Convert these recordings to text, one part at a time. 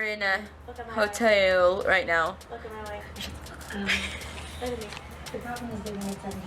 are in a hotel right now. Look at my wife. Look at me. The problem is they made something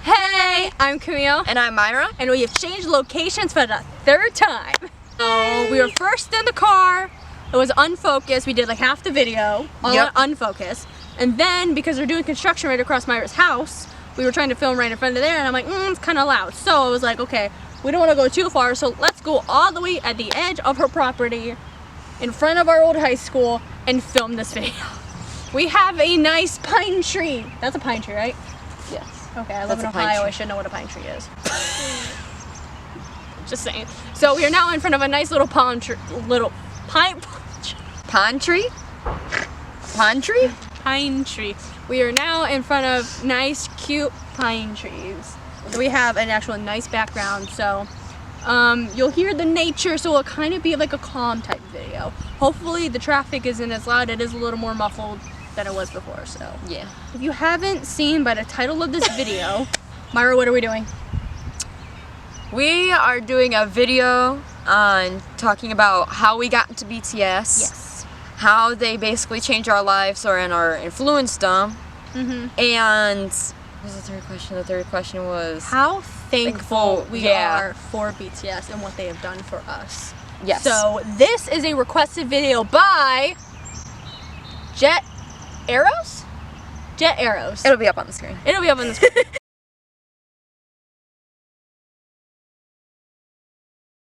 Hey, I'm Camille. And I'm Myra. And we have changed locations for the third time. So we were first in the car. It was unfocused. We did like half the video, all unfocused. And then because they're doing construction right across Myra's house, we were trying to film right in front of there, and I'm like, it's kind of loud. So I was like, okay, we don't want to go too far, so let's go all the way at the edge of her property in front of our old high school and film this video. We have a nice pine tree. That's a pine tree, right? Yes. Okay, I live in Ohio. I should know what a pine tree is. Just saying. So we are now in front of a nice little pine tree. Pine tree? Pine tree? Pine tree. We are now in front of nice, cute pine trees. So we have an actual nice background. So you'll hear the nature. So it'll kind of be like a calm type video. Hopefully the traffic isn't as loud. It is a little more muffled than it was before. So yeah. If you haven't seen by the title of this video, Myra, what are we doing? We are doing a video on talking about how we got into BTS. Yes. How they basically changed our lives or influenced them. And what was the third question? The third question was how thankful we yeah. are for BTS and what they have done for us. Yes. So this is a requested video by JetAros? JetAros. It'll be up on the screen. It'll be up on the screen.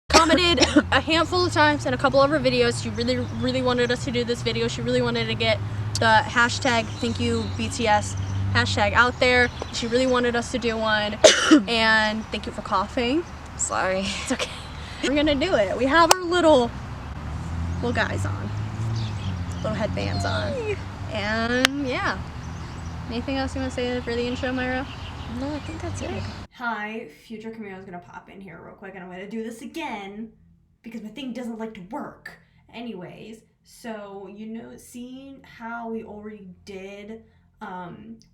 Commented a handful of times in a couple of her videos. She really wanted us to do this video. She really wanted to get the hashtag thank you BTS hashtag out there. She really wanted us to do one. And thank you for coughing. Sorry. It's okay. We're gonna do it. We have our little guys on. Little headbands on. And yeah. Anything else you want to say for the intro, Myra? No, I think that's it. Hi, future Camille is gonna pop in here real quick, and I'm gonna do this again because my thing doesn't like to work. Anyways, so seeing how we already did,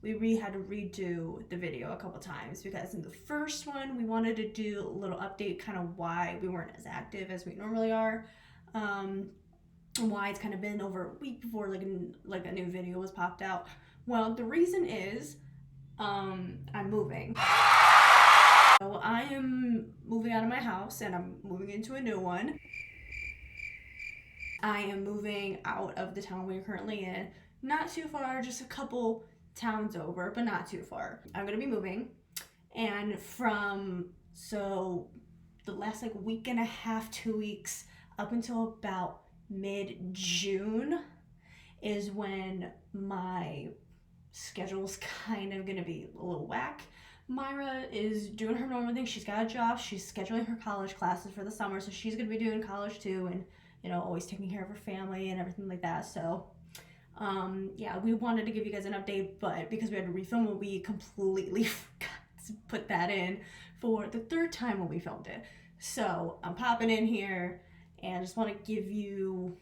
we had to redo the video a couple times because in the first one we wanted to do a little update, kind of why we weren't as active as we normally are, and why it's kind of been over a week before like a new video was popped out. Well, the reason is I'm moving. So I am moving out of my house and I'm moving into a new one. I am moving out of the town we're currently in. Not too far, just a couple towns over, but not too far. I'm gonna be moving, and so the last like week and a half, 2 weeks, up until about mid-June is when my schedule's kind of gonna be a little whack. Myra is doing her normal thing. She's got a job. She's scheduling her college classes for the summer, so she's gonna be doing college too, and always taking care of her family and everything like that. So yeah, we wanted to give you guys an update, but because we had to refilm it, we completely forgot to put that in for the third time when we filmed it. So I'm popping in here and I just want to give you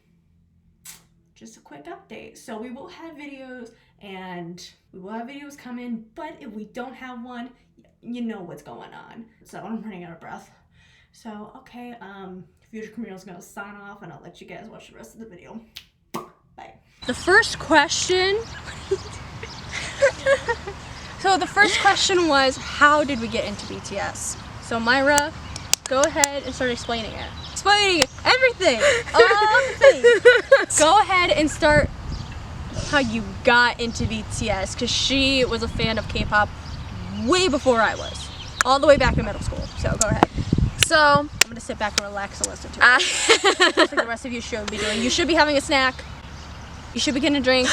just a quick update. So we will have videos, and we will have videos coming, but if we don't have one, you know what's going on. So I'm running out of breath. So okay, future Camille's gonna sign off, and I'll let you guys watch the rest of the video. Bye. The first question so the first question was, how did we get into BTS? So Myra, go ahead and start explaining it. Explaining everything. All the things. Go ahead and start how you got into BTS, because she was a fan of K-pop way before I was. All the way back in middle school. So go ahead. So I'm gonna sit back and relax and listen to it. Just like the rest of you should be doing. You should be having a snack. You should be getting a drink.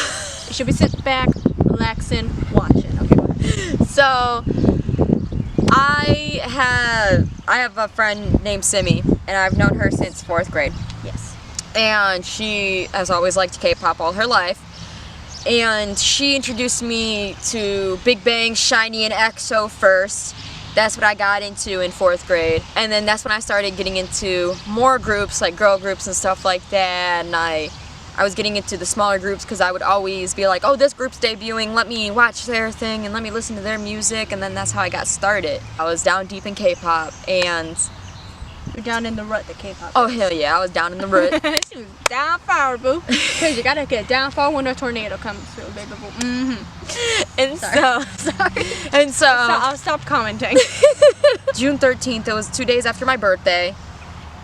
You should be sitting back, relaxing, watching. Okay, go ahead. So I have a friend named Simi, and I've known her since 4th grade. Yes. And she has always liked K-pop all her life. And she introduced me to Big Bang, SHINee, and EXO first. That's what I got into in 4th grade. And then that's when I started getting into more groups, like girl groups and stuff like that. And I was getting into the smaller groups because I would always be like, oh, this group's debuting, let me watch their thing and let me listen to their music. And then that's how I got started. I was down deep in K-pop, and You're down in the rut, the K-pop. oh hell yeah, I was down in the root. She was down far, boo. Because you gotta get down far when a tornado comes through, baby boo. And so I'll stop commenting. June 13th, it was 2 days after my birthday,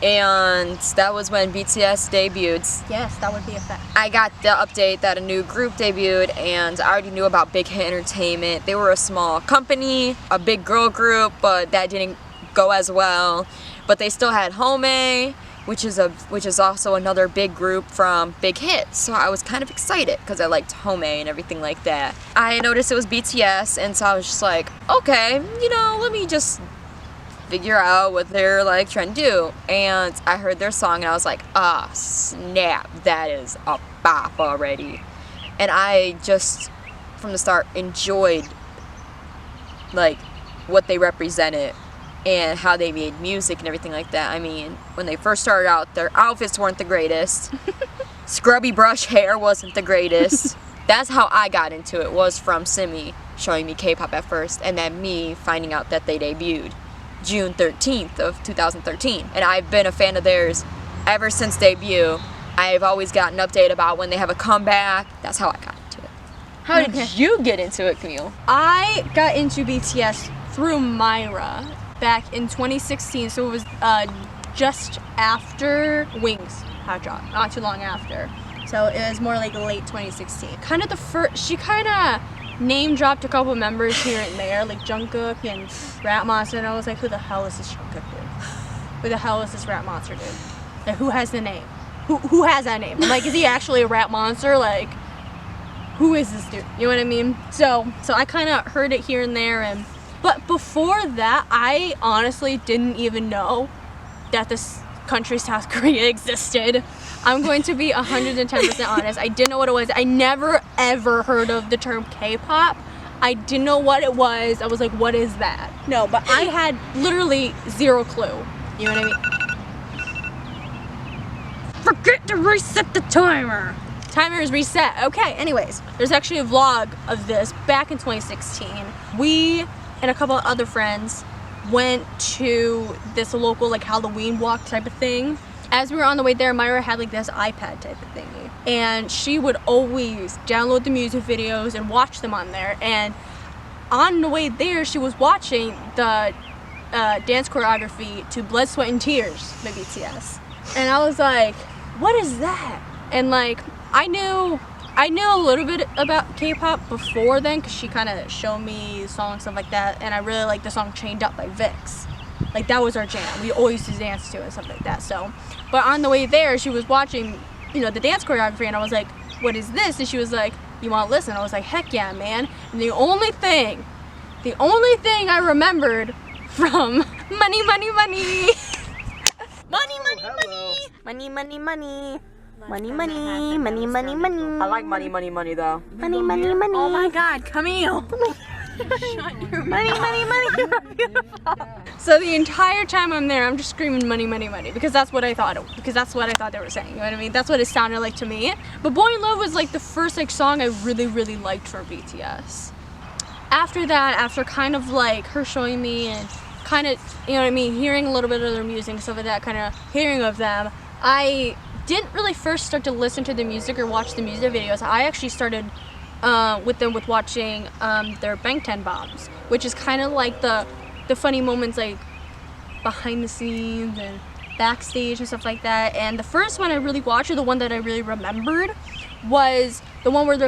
and that was when BTS debuted. Yes, that would be a fact. I got the update that a new group debuted, and I already knew about Big Hit Entertainment. They were a small company, a big girl group, but that didn't go as well. But they still had Home, which is also another big group from Big Hit. So I was kind of excited because I liked Home and everything like that. I noticed it was BTS, and so I was just like, okay, let me just figure out what they're like trying to do. And I heard their song and I was like, ah, snap, that is a bop already. And I just, from the start, enjoyed like what they represented and how they made music and everything like that. I mean, when they first started out, their outfits weren't the greatest. Scrubby brush hair wasn't the greatest. That's how I got into it, was from Simi showing me K-pop at first, and then me finding out that they debuted June 13th of 2013. And I've been a fan of theirs ever since debut. I've always gotten an update about when they have a comeback. That's how I got into it. How did you get into it, Camille? I got into BTS through Myra back in 2016, so it was just after Wings had dropped, not too long after. So it was more like late 2016. Kind of the first, she kind of name dropped a couple members here and there, like Jungkook and Rat Monster, and I was like, who the hell is this Jungkook dude? Who the hell is this Rat Monster dude? Like, who has the name? Who has that name? Like, is he actually a rat monster? Like, who is this dude? You know what I mean? So I kind of heard it here and there, but before that, I honestly didn't even know that this country, South Korea, existed. I'm going to be 110% honest. I didn't know what it was. I never ever heard of the term K-pop. I didn't know what it was. I was like, what is that? No, but I had literally zero clue. You know what I mean? Forget to reset the timer. Timer is reset. Okay, anyways, there's actually a vlog of this back in 2016. We and a couple of other friends went to this local like Halloween walk type of thing. As we were on the way there, Myra had like this iPad type of thingy, and she would always download the music videos and watch them on there. And on the way there, she was watching the dance choreography to Blood, Sweat, and Tears by BTS. And I was like, what is that? And like, I knew a little bit about K-pop before then, because she kind of showed me songs, stuff like that, and I really liked the song Chained Up by Vix. Like, that was our jam. We always used to dance to it and stuff like that. So, but on the way there, she was watching, the dance choreography, and I was like, what is this? And she was like, you want to listen? I was like, heck yeah, man. And the only thing I remembered from Money, Money, Money. Money, money, money. Money, money, money. Money, money, money, money, money. I like money, money, money though. Money, money, money. Oh my God, Camille. Shut your money, money, money. You're beautiful. So the entire time I'm there, I'm just screaming money, money, money, because that's what I thought. Because that's what I thought they were saying. You know what I mean? That's what it sounded like to me. But Boy in Love was like the first like song I really, really liked for BTS. After that, after kind of like her showing me and kind of, you know what I mean, hearing a little bit of their music and stuff like that, kind of hearing of them, I didn't really first start to listen to the music or watch the music videos. I actually started with them with watching their Bang 10 bombs, which is kind of like the funny moments like behind the scenes and backstage and stuff like that. And the first one I really watched, or the one that I really remembered, was the one where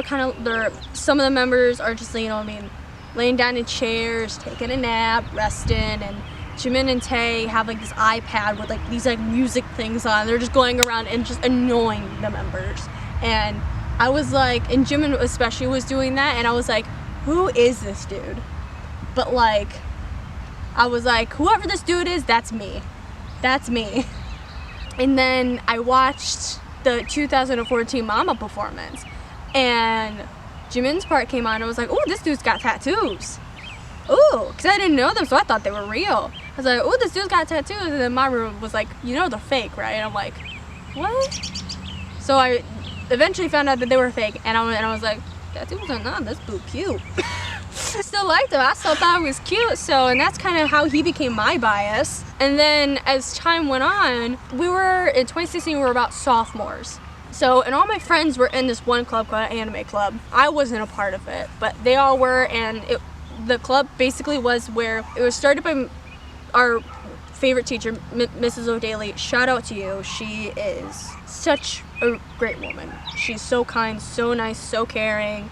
some of the members are just, you know what I mean, laying down in chairs, taking a nap, resting, and Jimin and Tae have like this iPad with like these like music things on. They're just going around and just annoying the members. And I was like, and Jimin especially was doing that, and I was like, who is this dude? But like, I was like, whoever this dude is, that's me. That's me. And then I watched the 2014 Mama performance, and Jimin's part came on, and I was like, oh, this dude's got tattoos. ooh, because I didn't know them, so I thought they were real. I was like, ooh, this dude's got tattoos. And then Myra was like, you know they're fake, right? And I'm like, what? So I eventually found out that they were fake, and I was like, tattoos are not this boo cute. I still liked him. I still thought he was cute. So, and that's kind of how he became my bias. And then as time went on, in 2016, we were about sophomores. So, and all my friends were in this one club called Anime Club. I wasn't a part of it, but they all were, and the club basically was where it was started by our favorite teacher, Mrs. O'Daly. Shout out to you. She is such a great woman. She's so kind, so nice, so caring,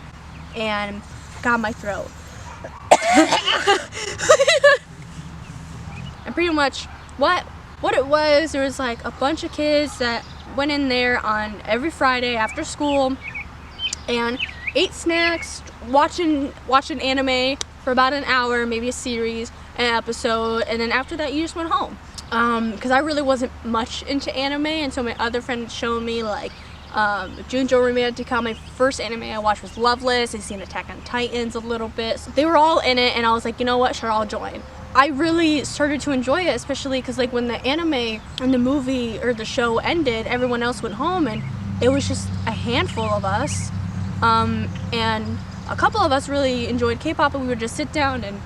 and got my throat. And pretty much what it was, there was like a bunch of kids that went in there on every Friday after school and ate snacks, watching anime for about an hour, maybe a series, an episode, and then after that you just went home. Because I really wasn't much into anime, and so my other friends showed me like Junjo Romantica. My first anime I watched was Loveless. I seen Attack on Titans a little bit. So they were all in it, and I was like, you know what, sure, I'll join. I really started to enjoy it, especially because like when the anime and the movie or the show ended, everyone else went home, and it was just a handful of us. And a couple of us really enjoyed K-pop, and we would just sit down and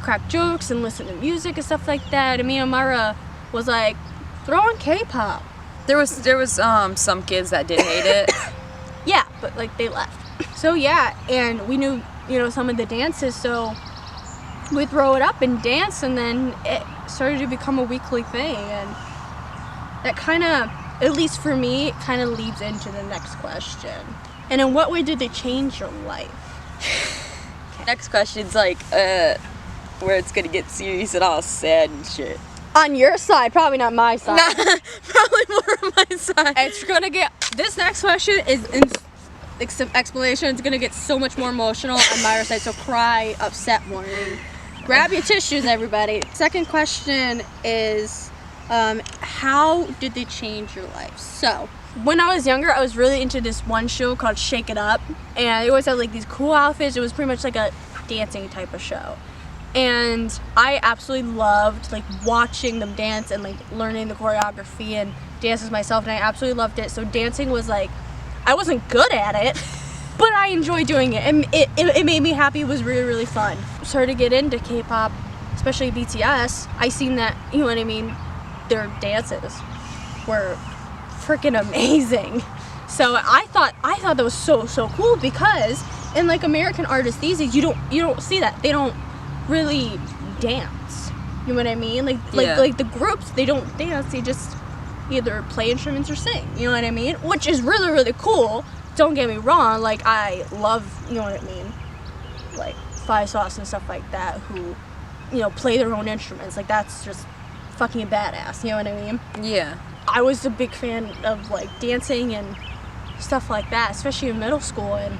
crack jokes and listen to music and stuff like that. And me and Myra was like, throw on K-pop. There was some kids that did hate it. Yeah, but like they left. So yeah, and we knew, you know, some of the dances, so we'd throw it up and dance, and then it started to become a weekly thing. And that kind of, at least for me, it kind of leads into the next question. And in what way did they change your life? Next question's like, where it's gonna get serious and all sad and shit. On your side, probably not my side. Probably more on my side. It's gonna get, this next question is some explanation. It's gonna get so much more emotional on Myra's side, so cry, upset warning. Grab your tissues, everybody. Second question is, how did they change your life? So, when I was younger, I was really into this one show called Shake It Up, and they always had like these cool outfits. It was pretty much like a dancing type of show. And I absolutely loved like watching them dance and like learning the choreography and dances myself, and I absolutely loved it. So dancing was like, I wasn't good at it, but I enjoyed doing it, and it made me happy. It was really, really fun. Started to get into K-pop, especially BTS. I seen that, you know what I mean, their dances were freaking amazing. So I thought that was so cool, because in like American artists these days, you don't see that. They don't really dance, you know what I mean? Like the groups, they don't dance, they just either play instruments or sing, you know what I mean? Which is really, really cool, don't get me wrong. Like I love, you know what I mean, like Five Sauce and stuff like that, who, you know, play their own instruments. Like that's just fucking badass, you know what I mean? Yeah. I was a big fan of like dancing and stuff like that, especially in middle school. And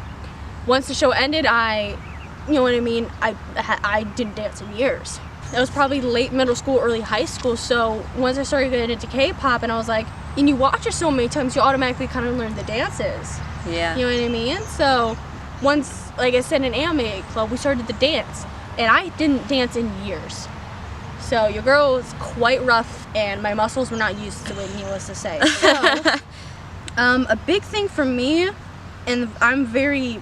once the show ended, you know what I mean, I didn't dance in years. That was probably late middle school, early high school. So once I started getting into K-pop, and I was like, and you watch it so many times, you automatically kind of learn the dances. Yeah. You know what I mean? So once, like I said, in Anime Club, we started to dance, and I didn't dance in years. So your girl was quite rough, and my muscles were not used to it, needless to say. So a big thing for me, and I'm very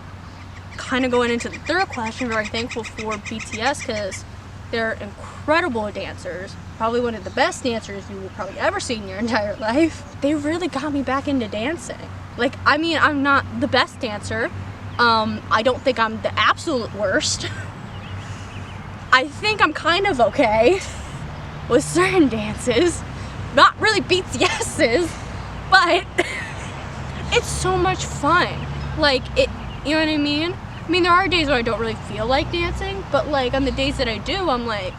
kind of going into the third question, very thankful for BTS, because they're incredible dancers, probably one of the best dancers you will probably ever see in your entire life. They really got me back into dancing. Like, I mean, I'm not the best dancer. I don't think I'm the absolute worst. I think I'm kind of okay with certain dances, not really BTS's, but it's so much fun. Like, you know what I mean? I mean, there are days where I don't really feel like dancing, but like on the days that I do, I'm like,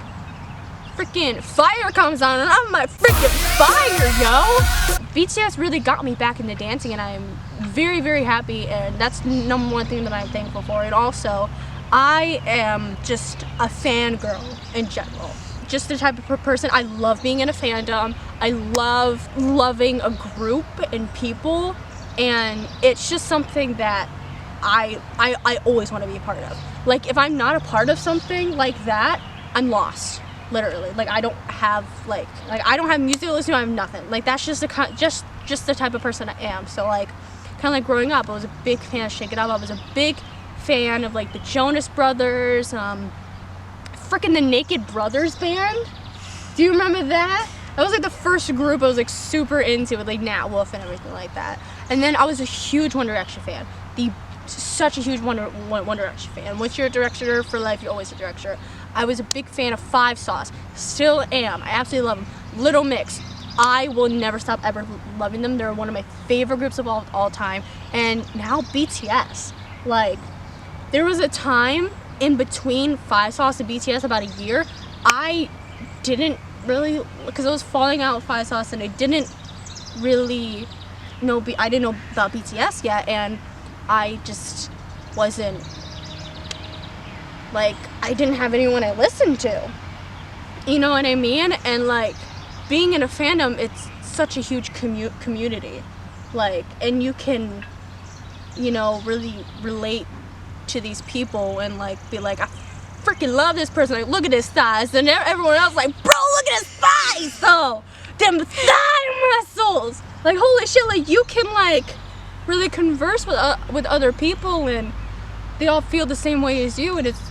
freaking fire comes on and I'm like, freaking fire, yo! BTS really got me back into dancing, and I'm very, very happy, and that's the number one thing that I'm thankful for. And also, I am just a fangirl in general. Just the type of person, I love being in a fandom. I love loving a group and people, and it's just something that I always want to be a part of. Like, if I'm not a part of something like that, I'm lost. Literally. Like, I don't have I don't have music to listen to. I have nothing. Like, that's just just the type of person I am. So, like, kind of like growing up, I was a big fan of Shake It Up. I was a big fan of, like, the Jonas Brothers, freaking the Naked Brothers band. Do you remember that? That was, like, the first group I was, like, super into with, like, Nat Wolff and everything like that. And then I was a huge One Direction fan. Such a huge One Direction fan. Once you're a director for life, you're always a director. I was a big fan of Five Sauce. Still am. I absolutely love them. Little Mix. I will never stop ever loving them. They're one of my favorite groups of all time. And now BTS. Like, there was a time in between Five Sauce and BTS, about a year, I didn't really, because I was falling out with Five Sauce and I didn't really know, I didn't know about BTS yet, and I just wasn't, like, I didn't have anyone I listened to. You know what I mean? And, like, being in a fandom, it's such a huge community. Like, and you can, you know, really relate to these people and, like, be like, I freaking love this person. Like, look at his thighs. And everyone else like, bro, look at his thighs. So, them thigh muscles. Like, holy shit, like, you can, like, really converse with other people and they all feel the same way as you, and it's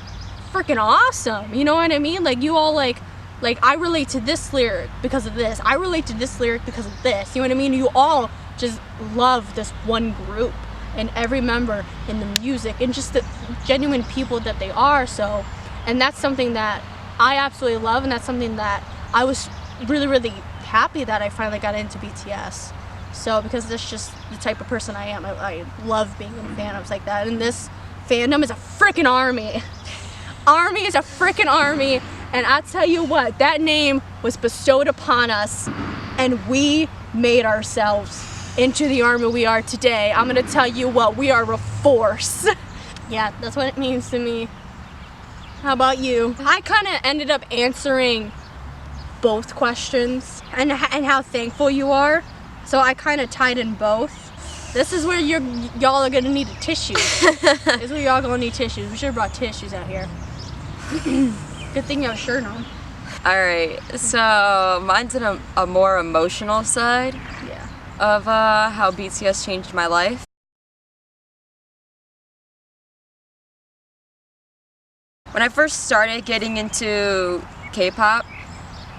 freaking awesome. You know what I mean? Like, you all, like I relate to this lyric because of this. I relate to this lyric because of this. You know what I mean? You all just love this one group and every member in the music and just the genuine people that they are. So, and that's something that I absolutely love, and that's something that I was really, really happy that I finally got into BTS. So, because that's just the type of person I am. I love being in fandoms like that. And this fandom is a freaking army. Army is a freaking army. And I tell you what, that name was bestowed upon us, and we made ourselves into the army we are today. I'm gonna tell you what, we are a force. Yeah, that's what it means to me. How about you? I kind of ended up answering both questions and how thankful you are. So I kind of tied in both. This is where y'all are gonna need a tissue. This is where y'all gonna need tissues. We should have brought tissues out here. Good thing you have a shirt on. Alright, so mine's in a more emotional side of how BTS changed my life. When I first started getting into K-pop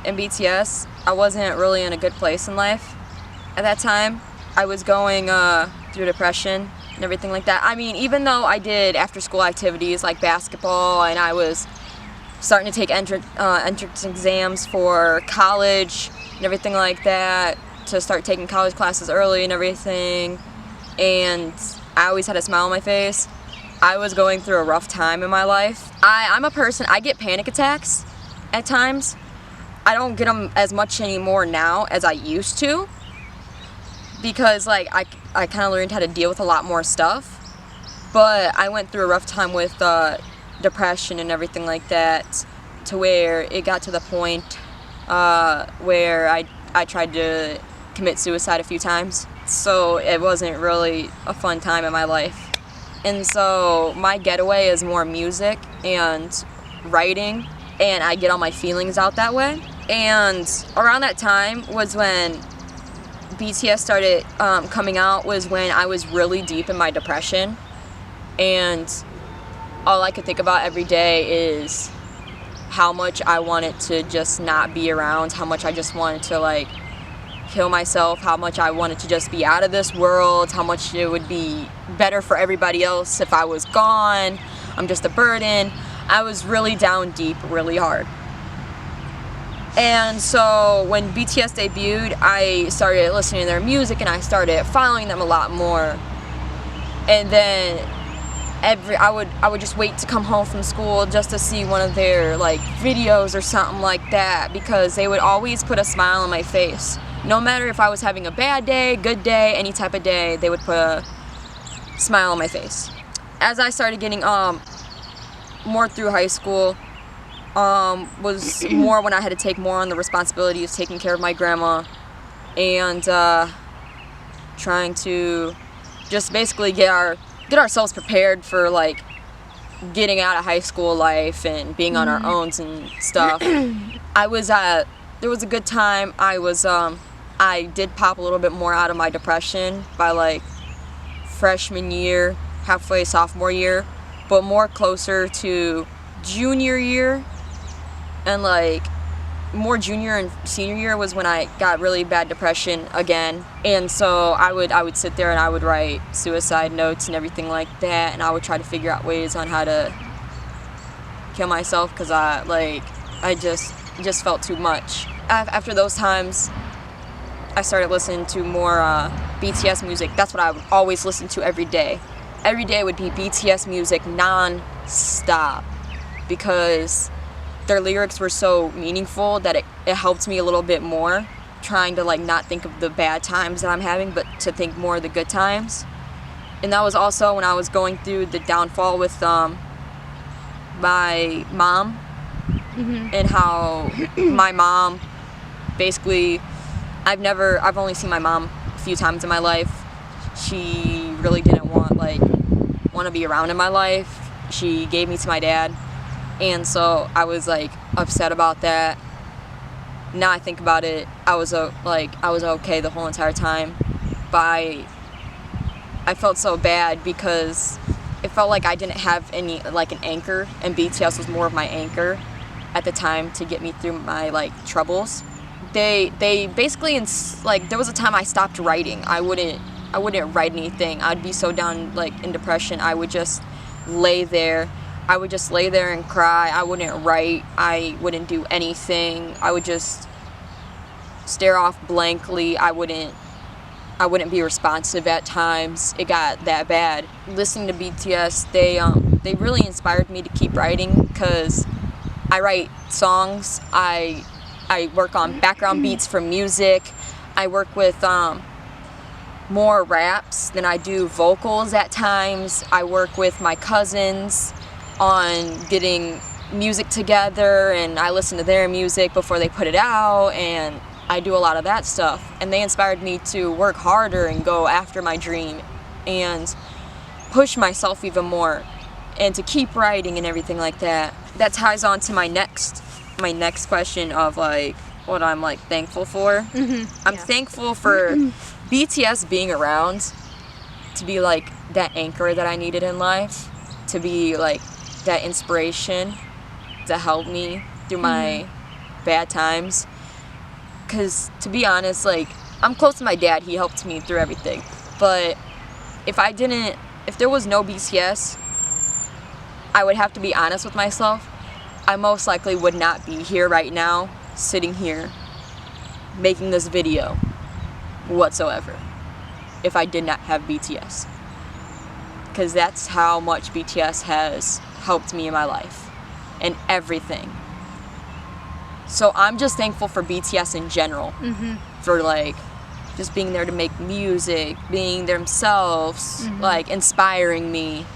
and BTS, I wasn't really in a good place in life. At that time, I was going through depression and everything like that. I mean, even though I did after-school activities like basketball, and I was starting to take entrance exams for college and everything like that, to start taking college classes early and everything, and I always had a smile on my face. I was going through a rough time in my life. I'm a person, I get panic attacks at times. I don't get them as much anymore now as I used to, because like I kind of learned how to deal with a lot more stuff. But I went through a rough time with depression and everything like that, to where it got to the point where I tried to commit suicide a few times. So it wasn't really a fun time in my life. And so my getaway is more music and writing, and I get all my feelings out that way. And around that time was when BTS started coming out, was when I was really deep in my depression, and all I could think about every day is how much I wanted to just not be around, how much I just wanted to like kill myself, how much I wanted to just be out of this world, how much it would be better for everybody else if I was gone. I'm just a burden. I was really down deep, really hard. And so when BTS debuted, I started listening to their music and I started following them a lot more. And then I would just wait to come home from school just to see one of their like videos or something like that, because they would always put a smile on my face. No matter if I was having a bad day, good day, any type of day, they would put a smile on my face. As I started getting more through high school, was more when I had to take more on the responsibility of taking care of my grandma and trying to just basically get our get ourselves prepared for like getting out of high school life and being on our own and stuff. There was a good time. I did pop a little bit more out of my depression by like freshman year, halfway sophomore year, but more closer to junior year, and like more junior and senior year was when I got really bad depression again. And so I would sit there and I would write suicide notes and everything like that, and I would try to figure out ways on how to kill myself because I just felt too much. After those times, I started listening to more BTS music. That's what I would always listen to every day. Every day would be BTS music non-stop because their lyrics were so meaningful that it helped me a little bit more, trying to like not think of the bad times that I'm having, but to think more of the good times. And that was also when I was going through the downfall with my mom, and how my mom basically, I've only seen my mom a few times in my life. She really didn't want to be around in my life. She gave me to my dad. And so I was like upset about that. Now I think about it, I was okay the whole entire time, but I felt so bad because it felt like I didn't have any like an anchor, and BTS was more of my anchor at the time to get me through my like troubles. They basically like there was a time I stopped writing. I wouldn't write anything. I'd be so down like in depression. I would just lay there and cry. I wouldn't write. I wouldn't do anything. I would just stare off blankly. I wouldn't be responsive at times. It got that bad. Listening to BTS, they really inspired me to keep writing because I write songs. I work on background beats for music. I work with more raps than I do vocals at times. I work with my cousins on getting music together, and I listen to their music before they put it out, and I do a lot of that stuff. And they inspired me to work harder and go after my dream and push myself even more and to keep writing and everything like that. That ties on to my next question of like what I'm like thankful for. I'm thankful for BTS being around to be like that anchor that I needed in life, to be like that inspiration to help me through my bad times. Because to be honest, like I'm close to my dad. He helped me through everything. But if there was no BTS, I would have to be honest with myself. I most likely would not be here right now, sitting here, making this video whatsoever, if I did not have BTS. Because that's how much BTS has helped me in my life and everything. So I'm just thankful for BTS in general, for like just being there to make music, being themselves, like inspiring me,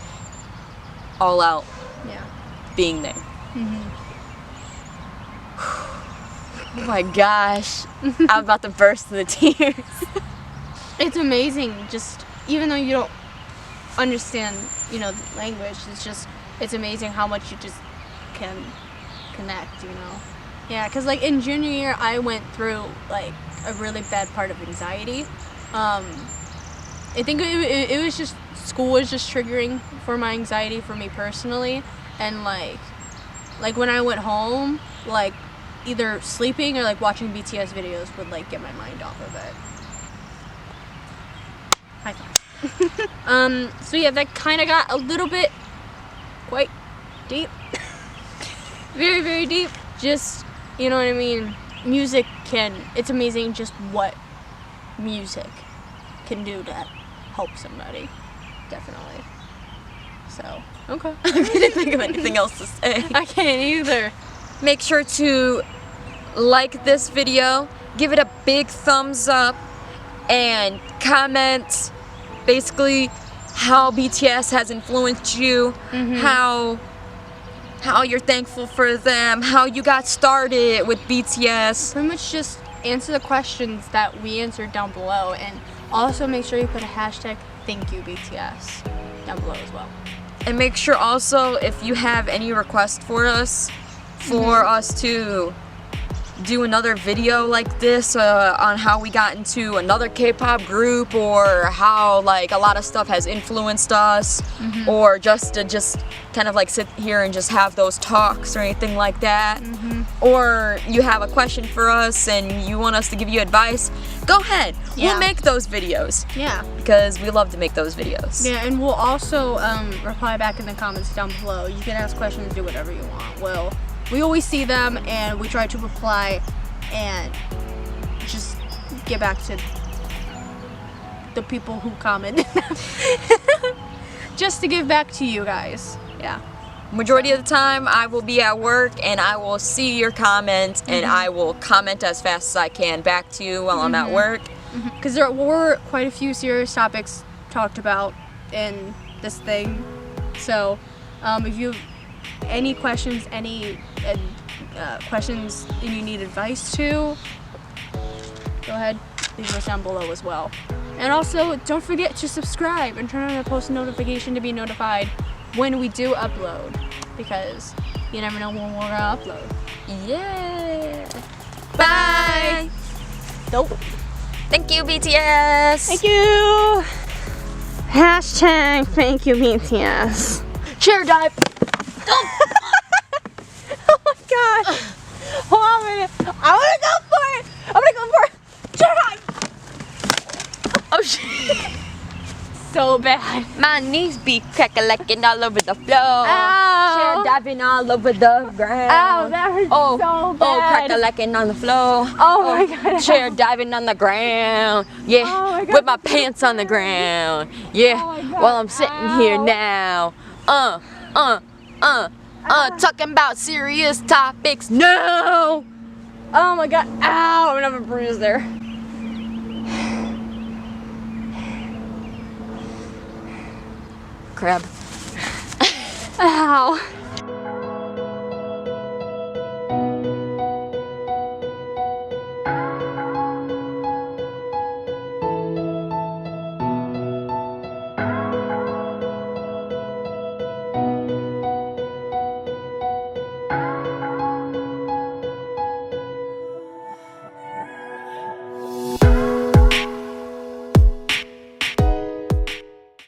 all out, being there. Oh my gosh, I'm about to burst into tears. It's amazing, just even though you don't understand, the language, it's amazing how much you just can connect, Yeah, because like in junior year, I went through like a really bad part of anxiety. I think it was just, school was just triggering for my anxiety for me personally, and like when I went home, like either sleeping or like watching BTS videos would like get my mind off of it. High five. So yeah, that kind of got a little bit quite deep. Very, very deep. Just, you know what I mean? It's amazing just what music can do to help somebody. Definitely. So, okay. I didn't think of anything else to say. I can't either. Make sure to like this video, give it a big thumbs up, and comment basically how BTS has influenced you, how you're thankful for them, how you got started with BTS. Pretty much just answer the questions that we answered down below, and also make sure you put a hashtag #ThankYouBTS. down below as well. And make sure also, if you have any requests for us, to do another video like this on how we got into another K-pop group, or how like a lot of stuff has influenced us, or just to kind of like sit here and just have those talks or anything like that, or you have a question for us and you want us to give you advice, go ahead. Yeah. We'll make those videos. Yeah. Because we love to make those videos. Yeah, and we'll also reply back in the comments down below. You can ask questions, do whatever you want. Well, we always see them and we try to reply and just get back to the people who comment. Just to give back to you guys. Yeah. Majority of the time I will be at work and I will see your comments and I will comment as fast as I can back to you while I'm at work. Because there were quite a few serious topics talked about in this thing. So if you have any questions, questions that you need advice to, go ahead, leave those down below as well. And also, don't forget to subscribe and turn on the post notification to be notified when we do upload, because you never know when we're gonna upload. Yeah. Bye. Nope. Thank you, BTS. Thank you. Hashtag thank you, BTS. Chair dive. Oh my gosh. Hold on a minute. I wanna go for it. I'm gonna go for it. Chair dive. Oh shit. So bad. My knees be crack-a-lacking all over the floor. Ow. Chair diving all over the ground. Ow, that hurts so Oh, bad. crack-a-lacking on the floor. Oh my god. Chair diving on the ground. Yeah, Oh my God. with my pants on the ground. Yeah, Oh my God. while I'm sitting here now. Talking about serious topics. No! Oh my god. Ow, I'm gonna have a bruise there. Crab. Ow.